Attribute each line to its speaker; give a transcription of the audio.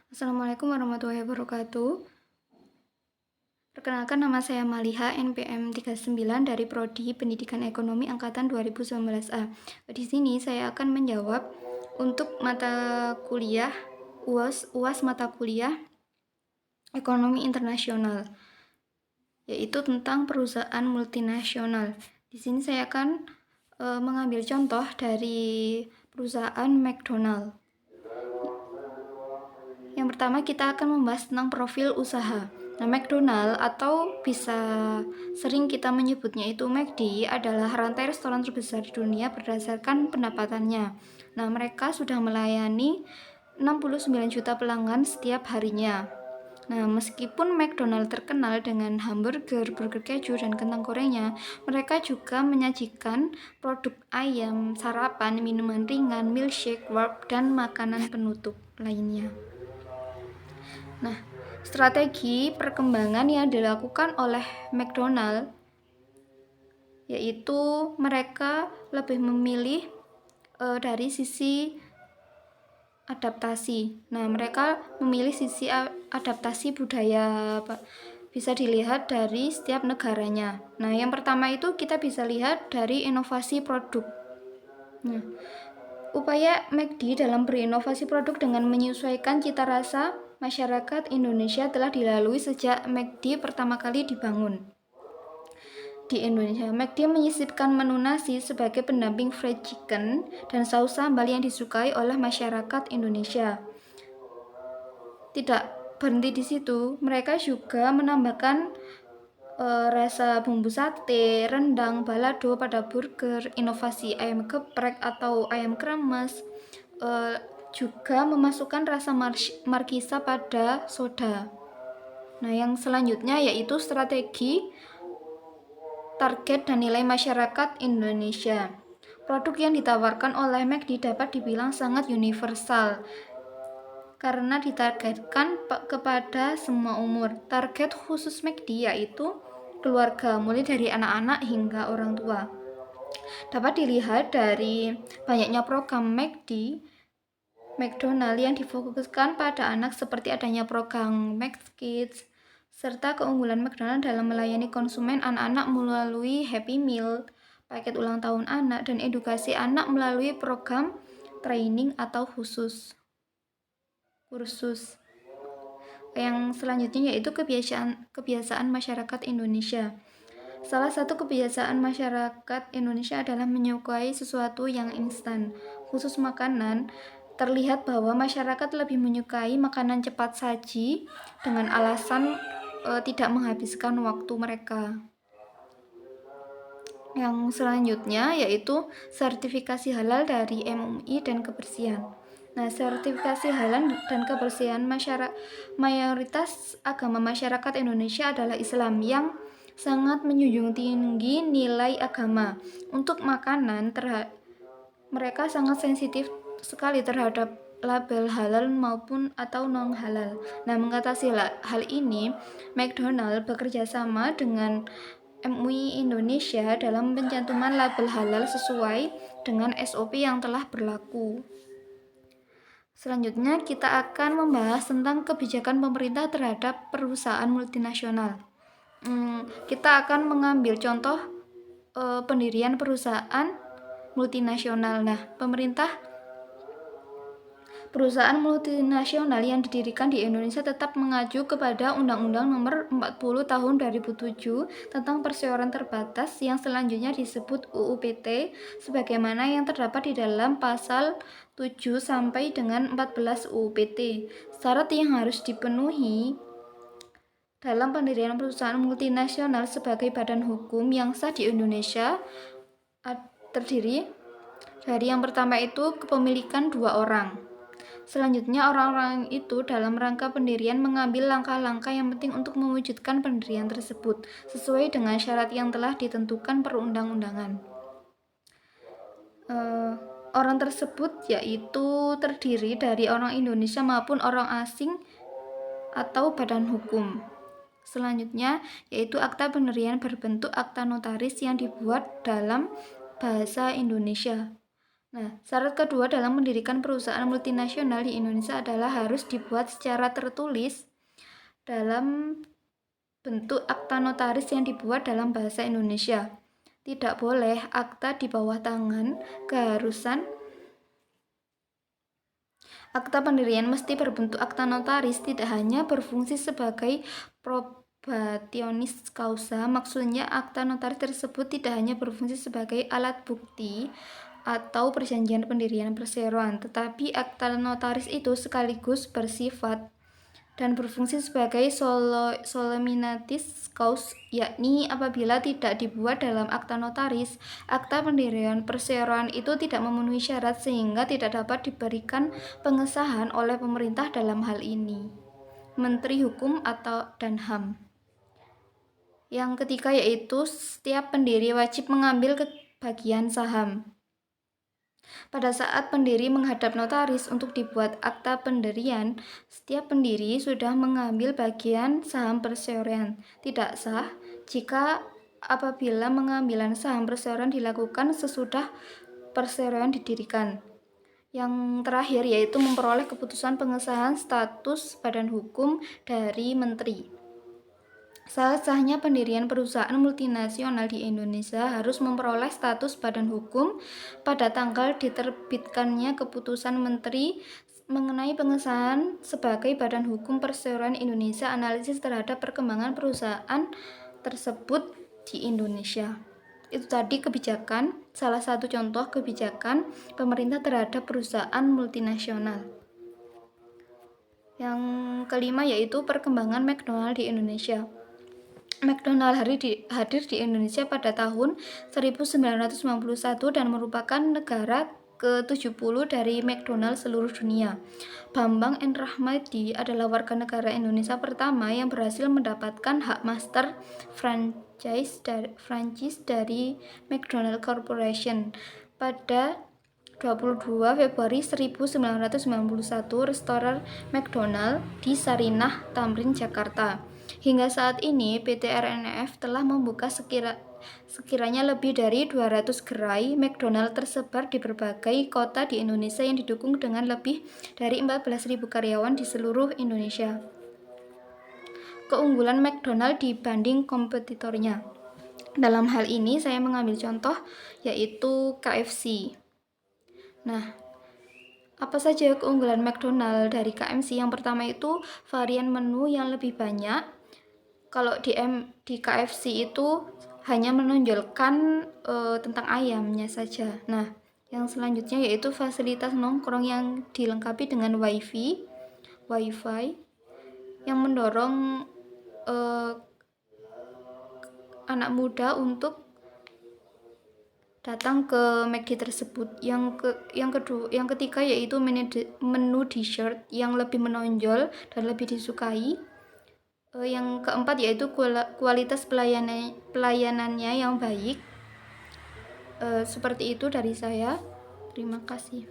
Speaker 1: Assalamualaikum warahmatullahi wabarakatuh. Perkenalkan, nama saya Maliha, NPM 39 dari Prodi Pendidikan Ekonomi Angkatan 2019A. Di sini saya akan menjawab untuk mata kuliah UAS mata kuliah Ekonomi Internasional, yaitu tentang perusahaan multinasional. Di sini saya akan mengambil contoh dari perusahaan McDonald. Yang pertama, kita akan membahas tentang profil usaha. Nah, McDonald atau bisa sering kita menyebutnya itu McD adalah rantai restoran terbesar di dunia berdasarkan pendapatannya. Nah, mereka sudah melayani 69 juta pelanggan setiap harinya. Nah, meskipun McDonald terkenal dengan hamburger, burger keju, dan kentang gorengnya, mereka juga menyajikan produk ayam, sarapan, minuman ringan, milkshake, wrap, dan makanan penutup lainnya. Nah, strategi perkembangan yang dilakukan oleh McDonald yaitu mereka lebih memilih dari sisi adaptasi. Nah, mereka memilih sisi adaptasi budaya, bisa dilihat dari setiap negaranya. Nah, yang pertama itu kita bisa lihat dari inovasi produk. Nah, upaya McD dalam berinovasi produk dengan menyesuaikan cita rasa masyarakat Indonesia telah dilalui sejak McD pertama kali dibangun di Indonesia. McD menyisipkan menu nasi sebagai pendamping fried chicken dan saus sambal yang disukai oleh masyarakat Indonesia. Tidak berhenti di situ, mereka juga menambahkan rasa bumbu sate, rendang, balado pada burger, inovasi ayam geprek atau ayam kremes, juga memasukkan rasa markisa pada soda. Nah, yang selanjutnya yaitu strategi target dan nilai masyarakat Indonesia. Produk yang ditawarkan oleh McD dapat dibilang sangat universal karena ditargetkan kepada semua umur. Target khusus McD yaitu keluarga, mulai dari anak-anak hingga orang tua. Dapat dilihat dari banyaknya program McDonald yang difokuskan pada anak, seperti adanya program McKids, serta keunggulan McDonald dalam melayani konsumen anak-anak melalui Happy Meal, paket ulang tahun anak, dan edukasi anak melalui program training atau kursus. Yang selanjutnya yaitu kebiasaan masyarakat Indonesia. Salah satu kebiasaan masyarakat Indonesia adalah menyukai sesuatu yang instan, khusus makanan. Terlihat bahwa masyarakat lebih menyukai makanan cepat saji dengan alasan tidak menghabiskan waktu mereka. Yang selanjutnya yaitu sertifikasi halal dari MUI dan kebersihan. Nah, sertifikasi halal dan kebersihan mayoritas agama masyarakat Indonesia adalah Islam yang sangat menjunjung tinggi nilai agama. Untuk makanan, mereka sangat sensitif sekali terhadap label halal maupun atau non halal. Nah, mengatasi hal ini, McDonald bekerja sama dengan MUI Indonesia dalam pencantuman label halal sesuai dengan SOP yang telah berlaku. Selanjutnya kita akan membahas tentang kebijakan pemerintah terhadap perusahaan multinasional. Kita akan mengambil contoh pendirian perusahaan multinasional. Nah, perusahaan multinasional yang didirikan di Indonesia tetap mengacu kepada Undang-Undang Nomor 40 Tahun 2007 tentang perseroan terbatas yang selanjutnya disebut UU PT, sebagaimana yang terdapat di dalam pasal 7 sampai dengan 14 UU PT. Syarat yang harus dipenuhi dalam pendirian perusahaan multinasional sebagai badan hukum yang sah di Indonesia terdiri dari yang pertama itu kepemilikan 2 orang. Selanjutnya, orang-orang itu dalam rangka pendirian mengambil langkah-langkah yang penting untuk mewujudkan pendirian tersebut sesuai dengan syarat yang telah ditentukan perundang-undangan. Orang tersebut yaitu terdiri dari orang Indonesia maupun orang asing atau badan hukum. Selanjutnya yaitu akta pendirian berbentuk akta notaris yang dibuat dalam bahasa Indonesia. Nah, syarat kedua dalam mendirikan perusahaan multinasional di Indonesia adalah harus dibuat secara tertulis dalam bentuk akta notaris yang dibuat dalam bahasa Indonesia. Tidak boleh akta di bawah tangan. Keharusan akta pendirian mesti berbentuk akta notaris, tidak hanya berfungsi sebagai probationis causa. Maksudnya akta notaris tersebut tidak hanya berfungsi sebagai alat bukti atau perjanjian pendirian perseroan, tetapi akta notaris itu sekaligus bersifat dan berfungsi sebagai solemnitatis causa, yakni apabila tidak dibuat dalam akta notaris, akta pendirian perseroan itu tidak memenuhi syarat sehingga tidak dapat diberikan pengesahan oleh pemerintah, dalam hal ini Menteri Hukum dan HAM. Yang ketiga yaitu setiap pendiri wajib mengambil kebagian saham. Pada saat pendiri menghadap notaris untuk dibuat akta pendirian, setiap pendiri sudah mengambil bagian saham perseroan. Tidak sah jika apabila pengambilan saham perseroan dilakukan sesudah perseroan didirikan. Yang terakhir yaitu memperoleh keputusan pengesahan status badan hukum dari menteri. Sah-sahnya pendirian perusahaan multinasional di Indonesia harus memperoleh status badan hukum pada tanggal diterbitkannya keputusan Menteri mengenai pengesahan sebagai badan hukum perseroan Indonesia. Analisis terhadap perkembangan perusahaan tersebut di Indonesia. Itu tadi kebijakan, salah satu contoh kebijakan pemerintah terhadap perusahaan multinasional. Yang kelima yaitu perkembangan McDonald di Indonesia. McDonald hadir di Indonesia pada tahun 1991 dan merupakan negara ke-70 dari McDonald seluruh dunia. Bambang N. Rahmadi adalah warga negara Indonesia pertama yang berhasil mendapatkan hak master franchise dari McDonald Corporation. Pada 22 Februari 1991, restoran McDonald di Sarinah, Tamrin, Jakarta. Hingga saat ini, PT RNF telah membuka sekiranya lebih dari 200 gerai McDonald tersebar di berbagai kota di Indonesia yang didukung dengan lebih dari 14.000 karyawan di seluruh Indonesia. Keunggulan McDonald dibanding kompetitornya. Dalam hal ini saya mengambil contoh yaitu KFC. Nah, apa saja keunggulan McDonald dari KFC? Yang pertama itu varian menu yang lebih banyak. Kalau di KFC itu hanya menonjolkan tentang ayamnya saja. Nah, yang selanjutnya yaitu fasilitas nongkrong yang dilengkapi dengan wifi yang mendorong anak muda untuk datang ke McD tersebut. Yang ketiga yaitu menu dessert yang lebih menonjol dan lebih disukai. Yang keempat yaitu kualitas pelayanannya yang baik. Seperti itu dari saya. Terima kasih.